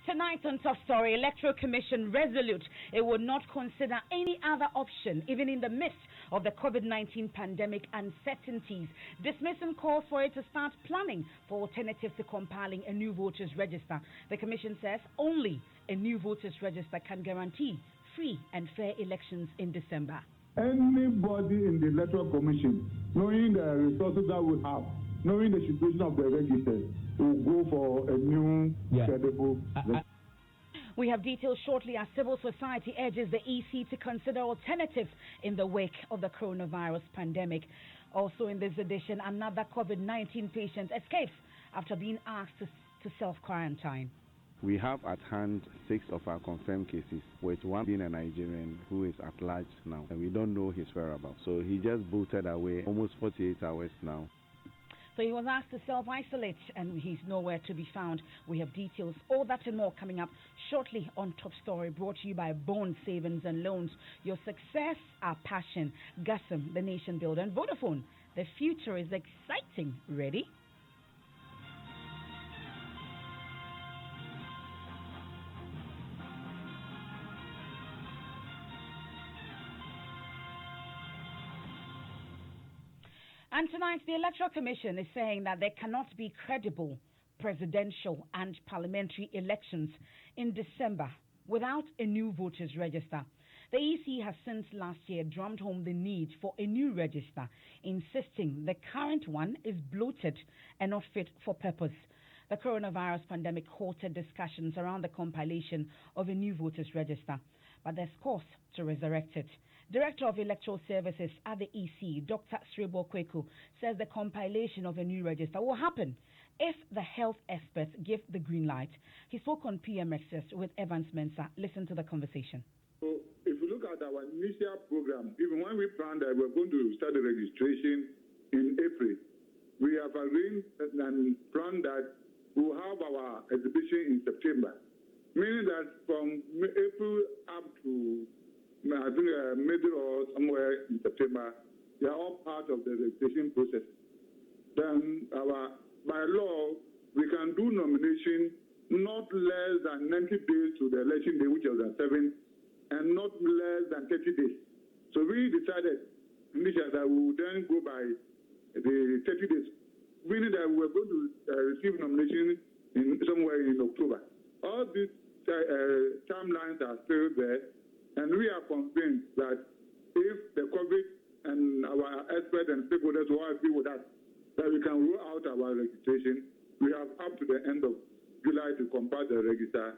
Tonight on Top Story, Electoral Commission resolute it would not consider any other option, even in the midst of the COVID-19 pandemic uncertainties, dismissing calls for it to start planning for alternatives to compiling a new voters register. The Commission says only a new voters register can guarantee free and fair elections in December. Anybody in the Electoral Commission, knowing the resources that we have, knowing the situation of the registers, will go for a new credible. We have details shortly as civil society urges the EC to consider alternatives in the wake of the coronavirus pandemic. Also in this edition, another COVID-19 patient escapes after being asked to self-quarantine. We have at hand 6 of our confirmed cases, with one being a Nigerian who is at large now, and we don't know his whereabouts. So he just bolted away almost 48 hours now. So he was asked to self-isolate and he's nowhere to be found. We have details, all that and more coming up shortly on Top Story, brought to you by Bond Savings and Loans. Your success, our passion. Gassam, the nation builder, and Vodafone. The future is exciting. Ready? And tonight, the Electoral Commission is saying that there cannot be credible presidential and parliamentary elections in December without a new voters register. The EC has since last year drummed home the need for a new register, insisting the current one is bloated and not fit for purpose. The coronavirus pandemic halted discussions around the compilation of a new voters register, but there's course to resurrect it. Director of Electoral Services at the EC, Dr. Srebo Kweku, says the compilation of a new register will happen if the health experts give the green light. He spoke on PMXS with Evans Mensah. Listen to the conversation. So if you look at our initial program, even when we planned that we're going to start the registration in April, we have arranged and planned that we'll have our exhibition in September, meaning that from April up to I think middle or somewhere in September, they are all part of the registration process. Then by law, we can do nomination not less than 90 days to the election day, which was the 7th, and not less than 30 days. So we decided initially that we would then go by the 30 days, meaning that we were going to receive nomination in somewhere in October. All these timelines are still there. And we are convinced that if the COVID and our experts and stakeholders will agree with us, that we can roll out our registration. We have up to the end of July to compile the register.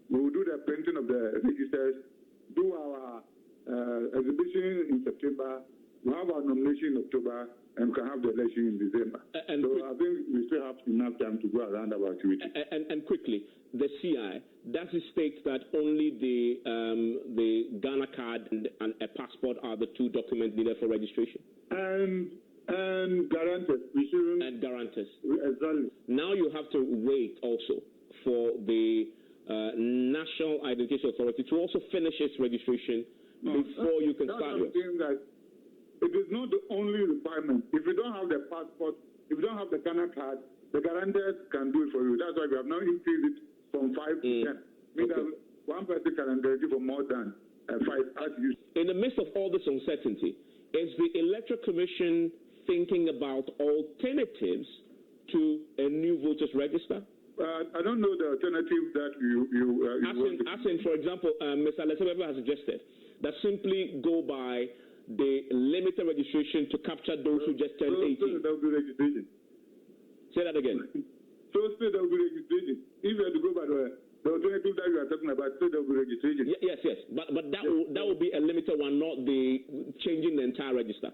We will do the printing of the registers, do our exhibition in September, we'll have our nomination in October, and we can have the election in December. So I think we still have enough time to go around our activity. And quickly, the CI, does it state that only the Ghana card and a passport are the 2 documents needed for registration? And guarantors. And guarantors. Exactly. Now you have to wait also for the National Identification Authority to also finish its registration before you can start yours. It is not the only requirement. If you don't have the passport, if you don't have the Ghana card, the guarantors can do it for you. That's why we have now increased it from 5 to 10. Meaning that one person can guarantee for more than 5 as used. In the midst of all this uncertainty, is the Electoral Commission thinking about alternatives to a new voters register? I don't know the alternative that you as in, for example, Mr. Lesebebe has suggested that simply go by the limited registration to capture those who just turned 18. There will be registration. Say that again. So still there will be registration. If you have to go by the alternative that you are talking about, still there will be registration. Yes. But that will be a limited one, not the changing the entire register.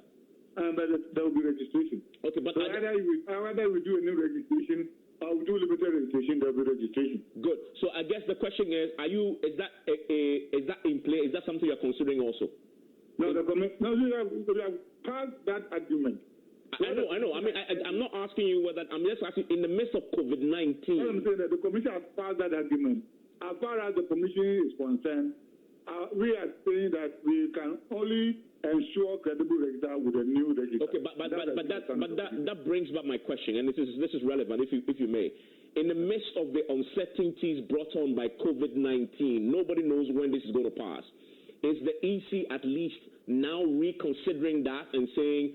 But there will be registration. Okay, but so either we do a new registration or we do limited registration, there will be registration. Good. So I guess the question is that in play? Is that something you are considering also? No, we have passed that argument. I know. I mean, I'm not asking you whether. I'm just asking in the midst of COVID-19. I'm saying that the Commission has passed that argument. As far as the Commission is concerned, we are saying that we can only ensure credible register with a new register. Okay, but that brings back my question, and this is relevant, if you may. in the midst of the uncertainties brought on by COVID-19, nobody knows when this is going to pass. Is the EC at least now reconsidering that and saying,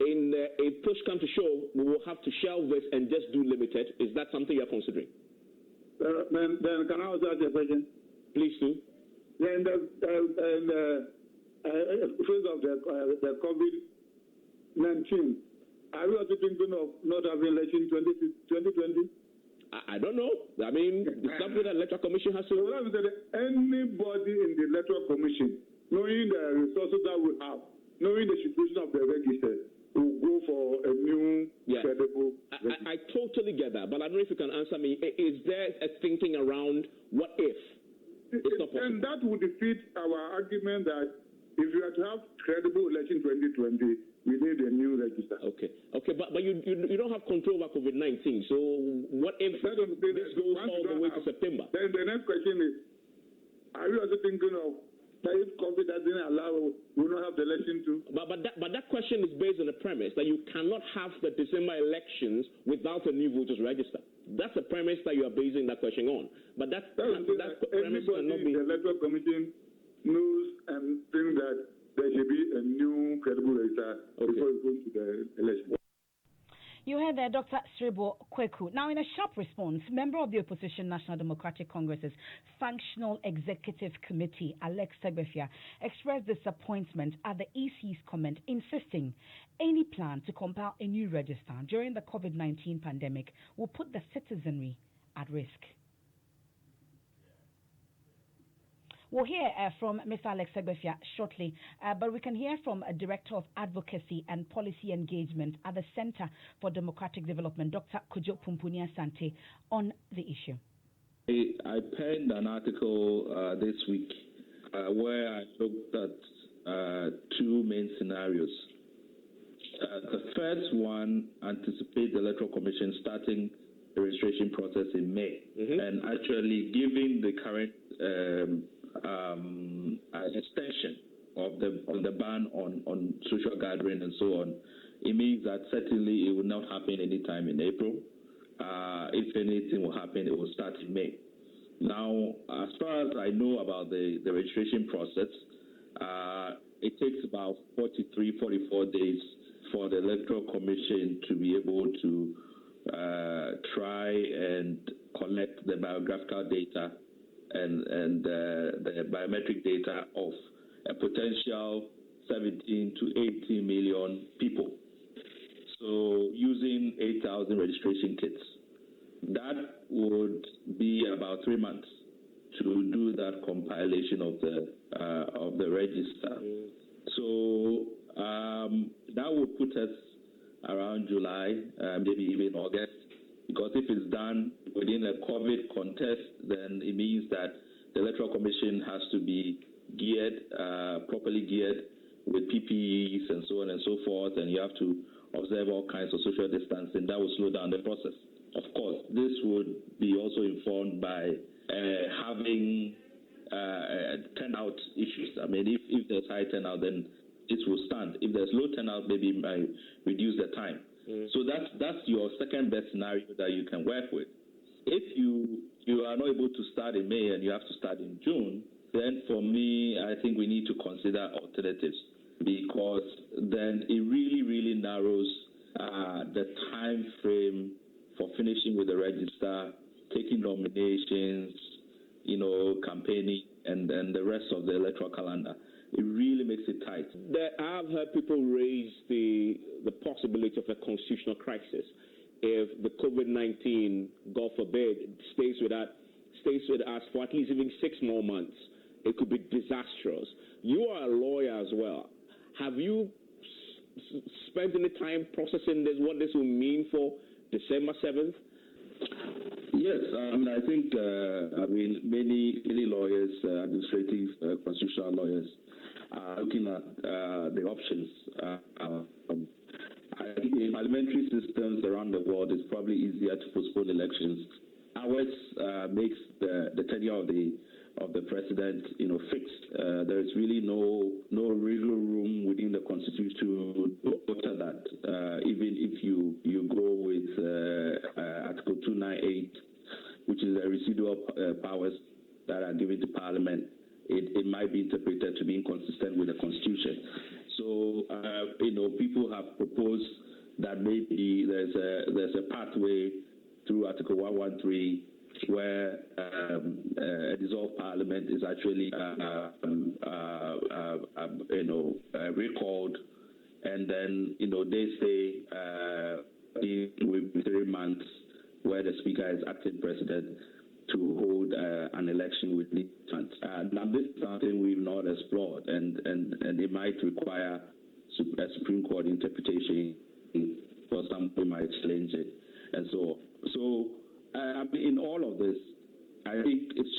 in a push come to shove, we will have to shelve this and just do limited? Is that something you're considering? Then can I also ask a question? Please do. In the phase of the COVID-19, are we also thinking of not having election 2020? I don't know. I mean, it's something that the Electoral Commission has to do. Anybody in the Electoral Commission, knowing the resources that we have, knowing the situation of the register, will go for a new credible. I totally get that, but I don't know if you can answer me. Is there a thinking around what if? And that would defeat our argument that if you have to have credible election 2020, we need a new register. Okay, but you don't have control over COVID-19. So what if this goes all the way to September? Then the next question is, are you also thinking of that if COVID doesn't allow, we will not have the election too? But that question is based on the premise that you cannot have the December elections without a new voters register. That's the premise that you are basing that question on. But that premise cannot be. The Electoral Commission knows and thinks that there should be a new credible register before we go to the election. You heard there, Dr. Sribo Kweku. Now, in a sharp response, member of the opposition National Democratic Congress's Functional Executive Committee, Alex Segbefia, expressed disappointment at the EC's comment, insisting any plan to compile a new register during the COVID-19 pandemic will put the citizenry at risk. We'll hear from Mr. Alex Segbefia shortly, but we can hear from a Director of Advocacy and Policy Engagement at the Center for Democratic Development, Dr. Kojo Pumpunia Sante, on the issue. I penned an article this week where I looked at two main scenarios. The first one anticipates the Electoral Commission starting the registration process in May, and actually giving the current extension of the ban on social gathering and so on. It means that certainly it will not happen anytime in April. If anything will happen, it will start in May. Now, as far as I know about the registration process, it takes about 44 days for the Electoral Commission to be able to try and collect the biographical data and the biometric data of a potential 17 to 18 million people. So using 8,000 registration kits, that would be about 3 months to do that compilation of the register. So that would put us around July, maybe even August. Because if it's done within a COVID context, then it means that the Electoral Commission has to be properly geared with PPEs and so on and so forth, and you have to observe all kinds of social distancing. That will slow down the process. Of course, this would be also informed by having turnout issues. I mean, if there's high turnout, then it will stand. If there's low turnout, maybe it might reduce the time. So that's your second best scenario that you can work with. If you are not able to start in May and you have to start in June, then for me, I think we need to consider alternatives, because then it really, really narrows the time frame for finishing with the register, taking nominations, campaigning, and the rest of the electoral calendar. It really makes it tight. I've heard people raise the possibility of a constitutional crisis if the COVID-19, God forbid, stays with us for at least even 6 more months. It could be disastrous. You are a lawyer as well. Have you spent any time processing this, what this will mean for December 7th? Yes, I think many lawyers, administrative, constitutional lawyers, are looking at the options. I think in parliamentary systems around the world, it's probably easier to postpone elections hours makes the tenure of the president, fixed. There is really no wiggle room within the constitution to alter that. Even if you go with Article 298, which is the residual powers that are given to Parliament, it might be interpreted to be inconsistent with the constitution. So, people have proposed that maybe there's a pathway through Article 113 where a dissolved Parliament is actually recalled, and then they say with 3 months where the Speaker is acting President to hold an election with these funds. Now, this is something we've not explored, and it might require a Supreme Court interpretation, for some who might challenge it, and so on. So, in all of this, I think it's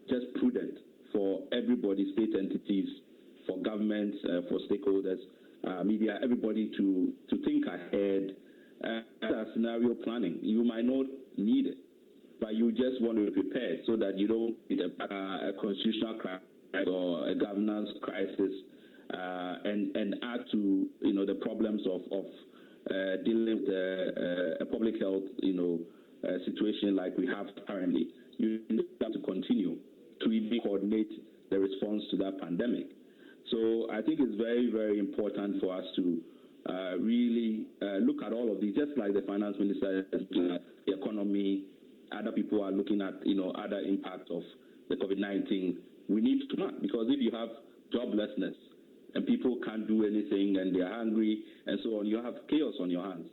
just prudent for everybody, state entities, for governments, for stakeholders, media, everybody to think ahead. Scenario planning. You might not need it, but you just want to be prepared so that you don't get a constitutional crisis or a governance crisis, and add to the problems of dealing with a public health situation like we have currently. You have to continue to even coordinate the response to that pandemic. So I think it's very, very important for us to really look at all of these, just like the finance minister is looking at the economy. Other people are looking at other impacts of the COVID-19. We need to plan, because if you have joblessness and people can't do anything and they're hungry and so on, you have chaos on your hands.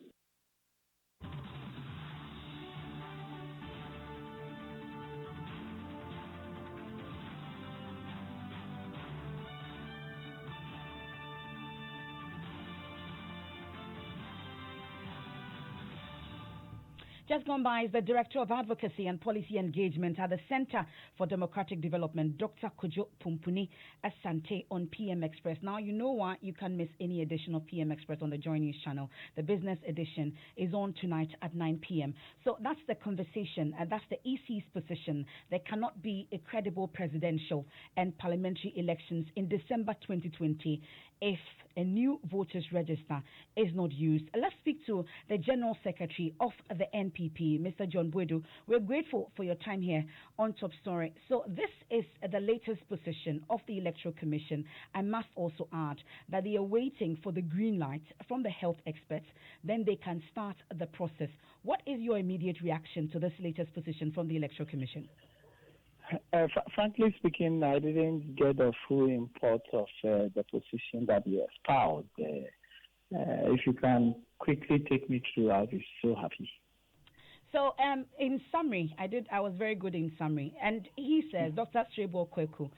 Just gone by is the Director of Advocacy and Policy Engagement at the Center for Democratic Development, Dr. Kojo Pumpuni Asante, on PM Express. Now, you know what? You can't miss any edition of PM Express on the Joy News channel. The business edition is on tonight at 9 p.m. So that's the conversation, and that's the EC's position. There cannot be a credible presidential and parliamentary elections in December 2020 if a new voters register is not used. Let's speak to the General Secretary of the NPP, Mr. John Bwedu. We're grateful for your time here on Top Story. So this is the latest position of the Electoral Commission. I must also add that they are waiting for the green light from the health experts. Then they can start the process. What is your immediate reaction to this latest position from the Electoral Commission? Frankly speaking, I didn't get the full import of the position that you espoused. If you can quickly take me through, I'll be so happy. So, in summary, I was very good in summary. And he says, Dr. Strebo Kweku,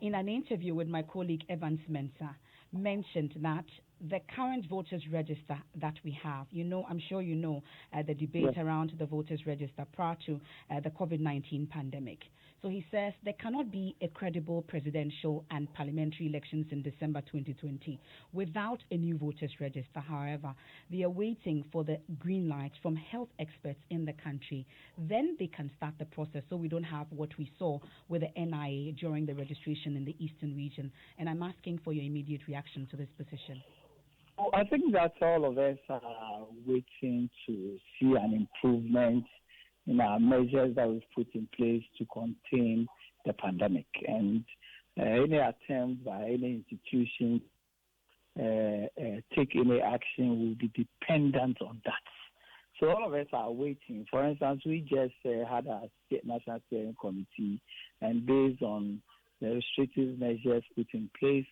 in an interview with my colleague Evans Mensah, mentioned that the current voters register that we have, I'm sure you know the debate around the voters register prior to the COVID-19 pandemic. So he says there cannot be a credible presidential and parliamentary elections in December 2020 without a new voters register. However, they are waiting for the green light from health experts in the country. Then they can start the process, so we don't have what we saw with the NIA during the registration in the eastern region. And I'm asking for your immediate reaction to this position. I think that all of us are waiting to see an improvement in our measures that we've put in place to contain the pandemic. And any attempt by any institution take any action will be dependent on that. So all of us are waiting. For instance, we just had a National Steering Committee, and based on the restrictive measures put in place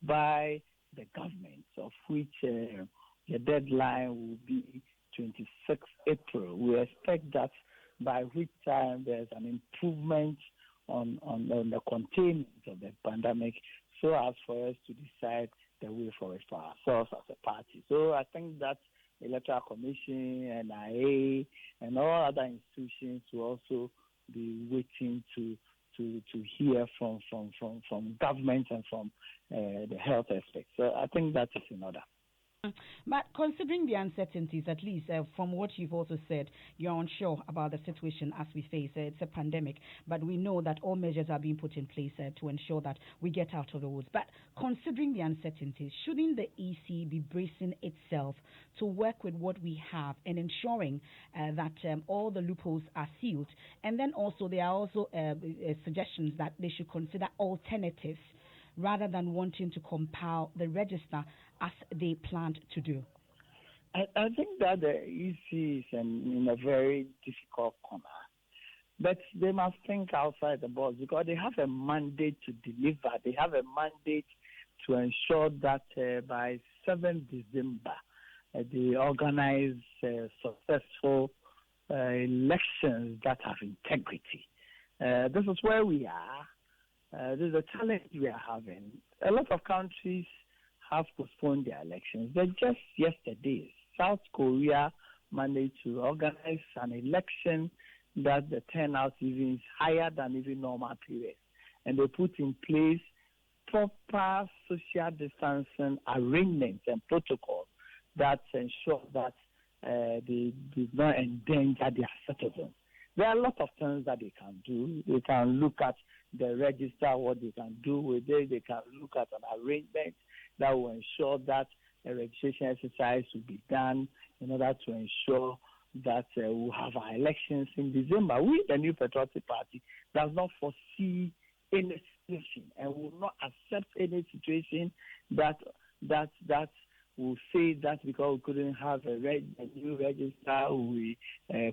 by the government, of which the deadline will be 26 April. We expect that by which time there's an improvement on the containment of the pandemic, so as for us to decide the way forward for ourselves as a party. So I think that Electoral Commission, NIA, and all other institutions will also be waiting to hear from government and from the health aspect. So I think that is in order. But considering the uncertainties, at least from what you've also said, you're unsure about the situation as we face. It's a pandemic, but we know that all measures are being put in place to ensure that we get out of the woods. But considering the uncertainties, shouldn't the EC be bracing itself to work with what we have and ensuring that all the loopholes are sealed? And then also there are also suggestions that they should consider alternatives rather than wanting to compile the register as they planned to do? I think that the EC is in a very difficult corner. But they must think outside the box because they have a mandate to deliver. They have a mandate to ensure that by 7th December, they organize successful elections that have integrity. This is where we are. This is a challenge we are having. A lot of countries have postponed their elections. But just yesterday, South Korea managed to organize an election that the turnout even is higher than even normal periods. And they put in place proper social distancing arrangements and protocols that ensure that they do not endanger their citizens. There are a lot of things that they can do. They can look at the register, what they can do with it. They can look at an arrangement that will ensure that a registration exercise will be done in order to ensure that we'll have our elections in December. We, the New Patriotic Party, does not foresee any situation and will not accept any situation that will say that because we couldn't have a new register, we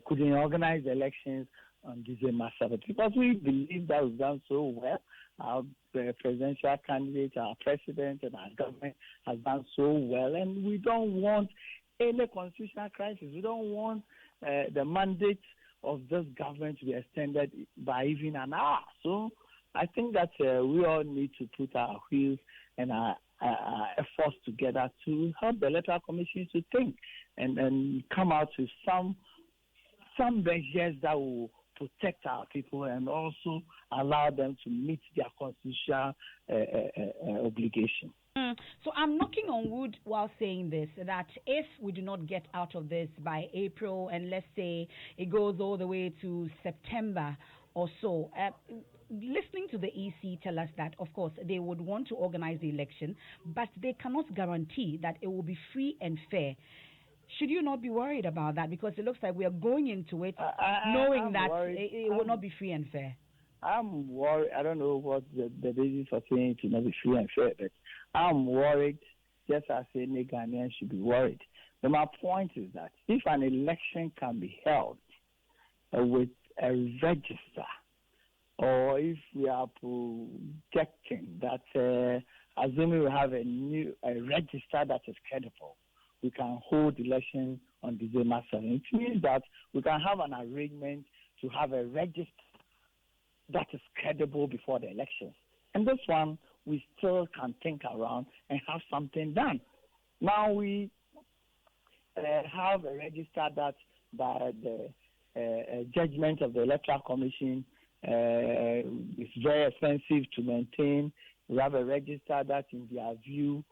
couldn't organize elections on December 7th. Because we believe that we've done so well. Our presidential candidate, our president, and our government has done so well, and we don't want any constitutional crisis. We don't want the mandate of this government to be extended by even an hour. So I think that we all need to put our wheels and our efforts together to help the Electoral Commission to think and come out with some measures that will protect our people and also allow them to meet their constitutional obligation. So I'm knocking on wood while saying this, that if we do not get out of this by April, and let's say it goes all the way to September or so, listening to the EC tell us that, of course, they would want to organize the election, but they cannot guarantee that it will be free and fair. Should you not be worried about that? Because it looks like we are going into it knowing that it will not be free and fair. I'm worried. I don't know what the basis for saying it will not be free and fair, but I'm worried, just as any Ghanaian should be worried. But my point is that if an election can be held with a register, or if we are projecting that, assuming we have a register that is credible, we can hold elections on December 7th. It means that we can have an arrangement to have a register that is credible before the elections. And this one, we still can think around and have something done. Now we have a register that by the judgment of the Electoral Commission is very expensive to maintain. We have a register that, in their view,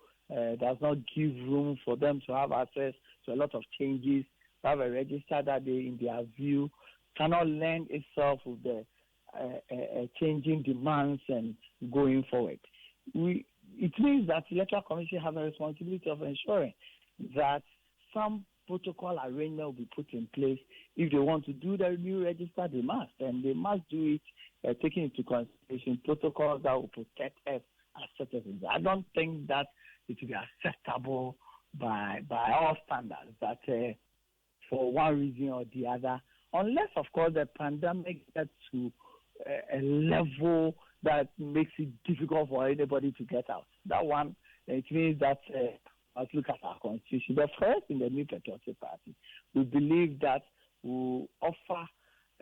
does not give room for them to have access to a lot of changes. We have a register that, in their view, cannot lend itself with the changing demands and going forward. It means that the Electoral Commission have a responsibility of ensuring that some protocol arrangement will be put in place. If they want to do the new register, they must, and they must do it taking into consideration protocols that will protect us as citizens. I don't think that it will be acceptable by all standards that for one reason or the other, unless, of course, the pandemic gets to a level that makes it difficult for anybody to get out. That one, it means that let's look at our constitution. But first, in the New Patriotic Party, we believe that we'll offer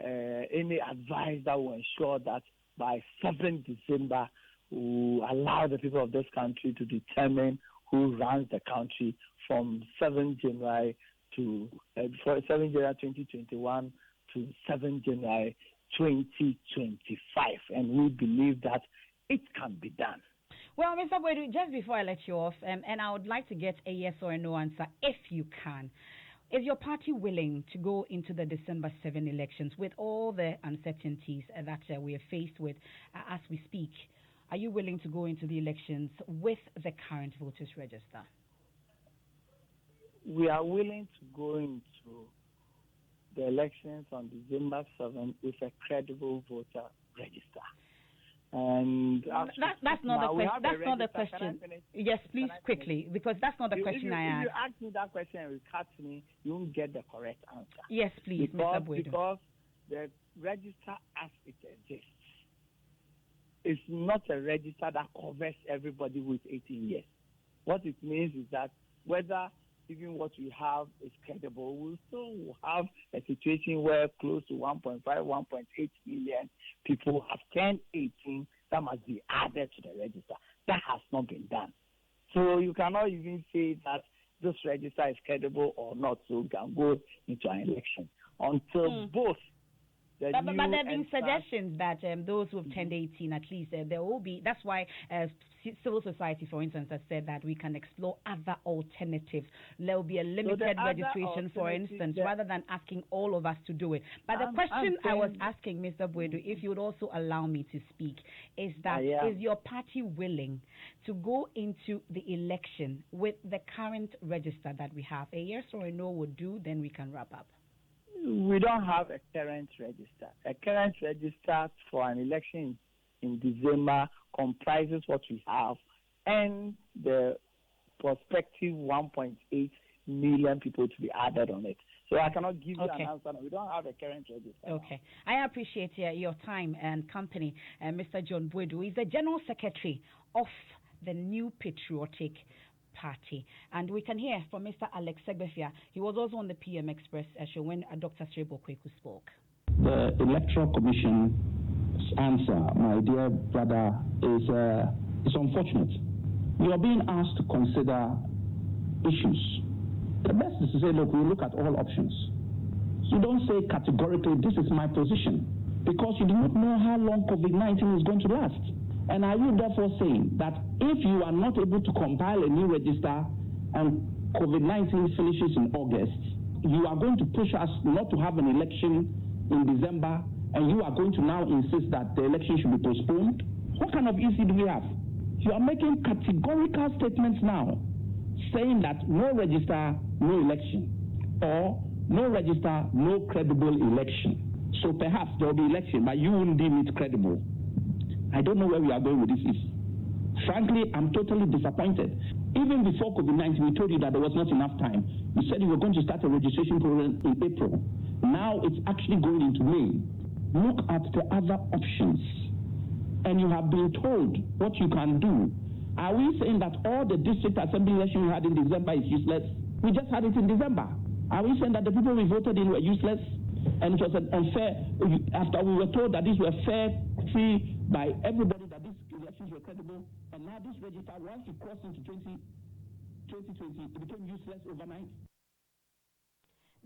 any advice that will ensure that by 7th December, we'll allow the people of this country to determine who runs the country from 7th January to 7th January 2021 to 7th January 2025, and we believe that it can be done. Well, Mr. Boyd, just before I let you off, and I would like to get a yes or a no answer, if you can. Is your party willing to go into the December 7 elections with all the uncertainties that we are faced with as we speak? Are you willing to go into the elections with the current voters register? We are willing to go into the elections on December 7 with a credible voter register. And that's not the question. That's not the question. Yes, please, quickly, because that's not the question I asked. If you ask me that question and you cut me, you won't get the correct answer. Yes, please, Mr. Boyd. Because the register as it exists is not a register that covers everybody with 18 years. What it means is that whether even what we have is credible, we'll still have a situation where close to 1.5, 1.8 million people have turned 18 that must be added to the register. That has not been done. So you cannot even say that this register is credible or not, so we can go into an election until both. But there have been suggestions that those who have turned 18, at least, there will be. That's why civil society, for instance, has said that we can explore other alternatives. There will be a limited registration, for instance, rather than asking all of us to do it. But the question I was asking, Mr. Boedu, if you would also allow me to speak, is that is your party willing to go into the election with the current register that we have? A yes or a no would do, then we can wrap up. We don't have a current register. A current register for an election in December comprises what we have and the prospective 1.8 million people to be added on it. So I cannot give you an answer. We don't have a current register. Okay. Now. I appreciate your time and company, Mr. John Boedu. He's the General Secretary of the New Patriotic Party. And we can hear from Mr. Alex Segbefia. He was also on the PM Express show when Dr. Srebo Kweku spoke. The Electoral Commission's answer, my dear brother, is unfortunate. You are being asked to consider issues. The best is to say, look, we look at all options. You don't say categorically, this is my position, because you do not know how long COVID-19 is going to last. And are you therefore saying that if you are not able to compile a new register and COVID-19 finishes in August, you are going to push us not to have an election in December, and you are going to now insist that the election should be postponed? What kind of issue do we have? You are making categorical statements now, saying that no register, no election, or no register, no credible election. So perhaps there will be election, but you won't deem it credible. I don't know where we are going with this issue. Frankly, I'm totally disappointed. Even before COVID-19, we told you that there was not enough time. You said you were going to start a registration program in April. Now it's actually going into May. Look at the other options. And you have been told what you can do. Are we saying that all the district assembly elections we had in December is useless? We just had it in December. Are we saying that the people we voted in were useless? And it was unfair, after we were told that these were fair, free by everybody, that these elections were credible, and now this register, once it crossed into 2020, it became useless overnight.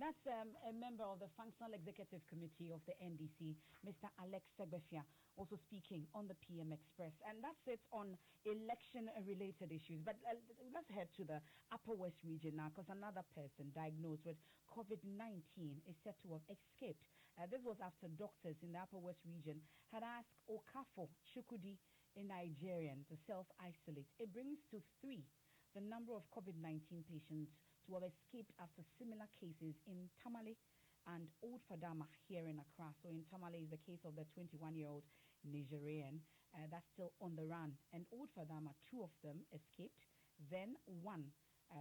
That's a member of the Functional Executive Committee of the NDC, Mr. Alex Segbefia, also speaking on the PM Express. And that's it on election-related issues. But let's head to the Upper West region now, because another person diagnosed with COVID-19 is said to have escaped. This was after doctors in the Upper West region had asked Okafo Chukwudi, a Nigerian, to self-isolate. It brings to 3 the number of COVID-19 patients to have escaped after similar cases in Tamale and Old Fadama here in Accra. So in Tamale is the case of the 21-year-old Nigerian that's still on the run. And Old Fadama, 2 of them escaped. Then 1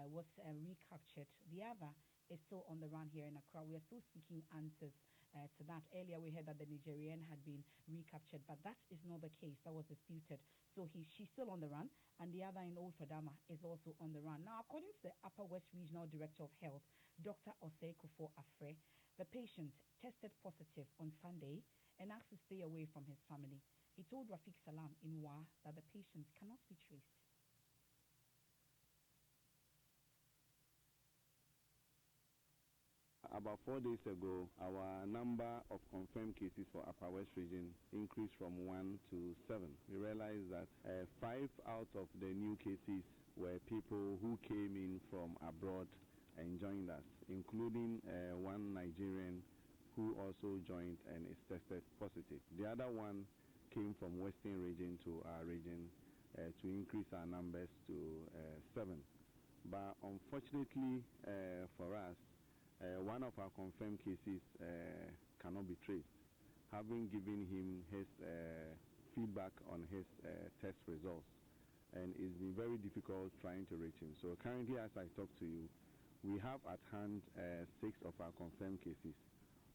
was recaptured. The other is still on the run here in Accra. We are still seeking answers to that. Earlier we heard that the Nigerian had been recaptured, but that is not the case. That was disputed. So she's still on the run, and the other in Old Fadama is also on the run. Now, according to the Upper West Regional Director of Health, Dr. Oseikofo Afre, the patient tested positive on Sunday and asked to stay away from his family. He told Rafiq Salam in Wa that the patient cannot be traced. About 4 days ago, our number of confirmed cases for Upper West region increased from 1 to 7. We realized that 5 out of the new cases were people who came in from abroad and joined us, including one Nigerian who also joined and is tested positive. The other one came from Western region to our region to increase our numbers to 7. But unfortunately for us, one of our confirmed cases cannot be traced, having given him his feedback on his test results, and it's been very difficult trying to reach him. So currently, as I talk to you, we have at hand 6 of our confirmed cases,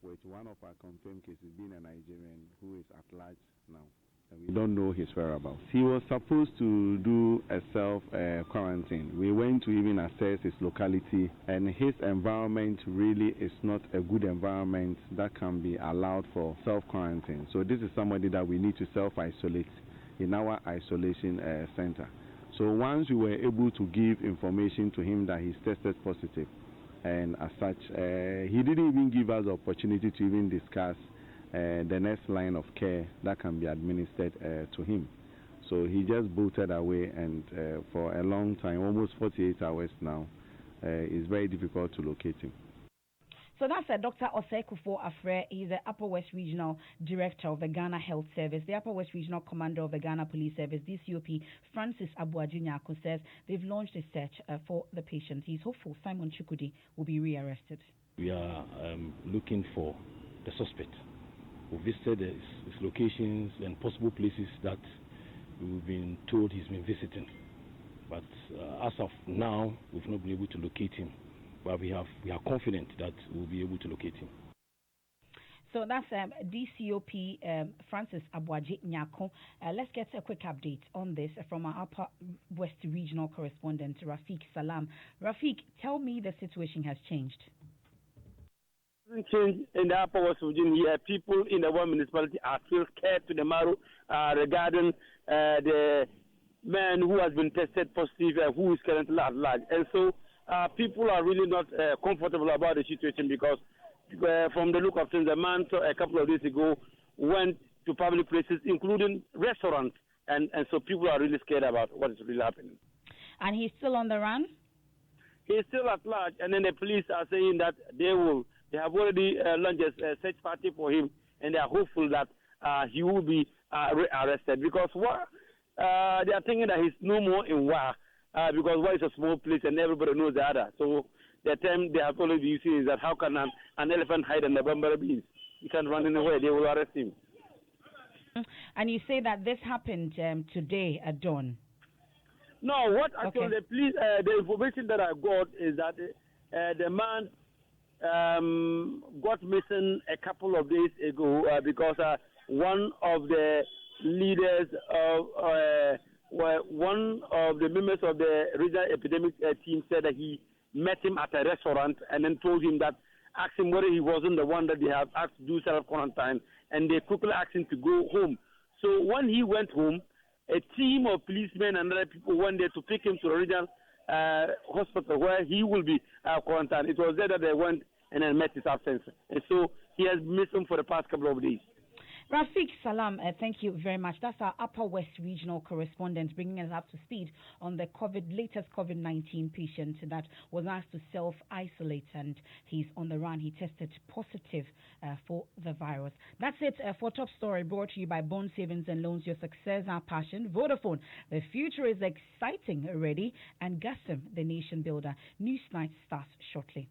with one of our confirmed cases being a Nigerian who is at large now, and we don't know his whereabouts. He was supposed to do a self-quarantine. We went to even assess his locality, and his environment really is not a good environment that can be allowed for self-quarantine. So this is somebody that we need to self-isolate in our isolation center. So once we were able to give information to him that he's tested positive, and as such, he didn't even give us the opportunity to even discuss the next line of care that can be administered to him. So he just bolted away, and for a long time, almost 48 hours now, it's very difficult to locate him. So that's Dr. Osekufo Afre. He's the Upper West Regional Director of the Ghana Health Service. The Upper West Regional Commander of the Ghana Police Service, DCOP Francis Abuaji-Nyako, says they've launched a search for the patient. He's hopeful Simon Chukudi will be rearrested. We are looking for the suspect. We visited his locations and possible places that we've been told he's been visiting. But as of now, we've not been able to locate him. But we are confident that we'll be able to locate him. So that's DCOP Francis Abuaji-Nyako. Let's get a quick update on this from our Upper West Regional correspondent, Rafiq Salam. Rafiq, tell me the situation has changed. Change in the Upper West region here. People in the one municipality are still scared to the marrow regarding the man who has been tested positive, who is currently at large. And so people are really not comfortable about the situation because from the look of things, the man a couple of days ago went to public places, including restaurants, and so people are really scared about what is really happening. And he's still on the run? He's still at large, and then the police are saying that they have already launched a search party for him, and they are hopeful that he will be arrested because they are thinking that he's no more in Wa. Because Wa is a small place and everybody knows the other. So the term they have already used is that how can an elephant hide in the bambara beans? He can't run anywhere. They will arrest him. And you say that this happened today at dawn? No, what actually the police, the information that I got is that the man got missing a couple of days ago because one of the leaders of one of the members of the regional epidemic team said that he met him at a restaurant and then told him that, asked him whether he wasn't the one that they have asked to do self-quarantine, and they quickly asked him to go home. So when he went home, a team of policemen and other people went there to take him to the regional hospital where he will be quarantined. It was there that they went and then met his absence. And so he has missed him for the past couple of days. Rafiq Salam, thank you very much. That's our Upper West Regional correspondent bringing us up to speed on the latest COVID-19 patient that was asked to self-isolate, and he's on the run. He tested positive for the virus. That's it for Top Story, brought to you by Bond Savings and Loans, your success, our passion. Vodafone, the future is exciting already, and Gassam, the nation builder. News Night starts shortly.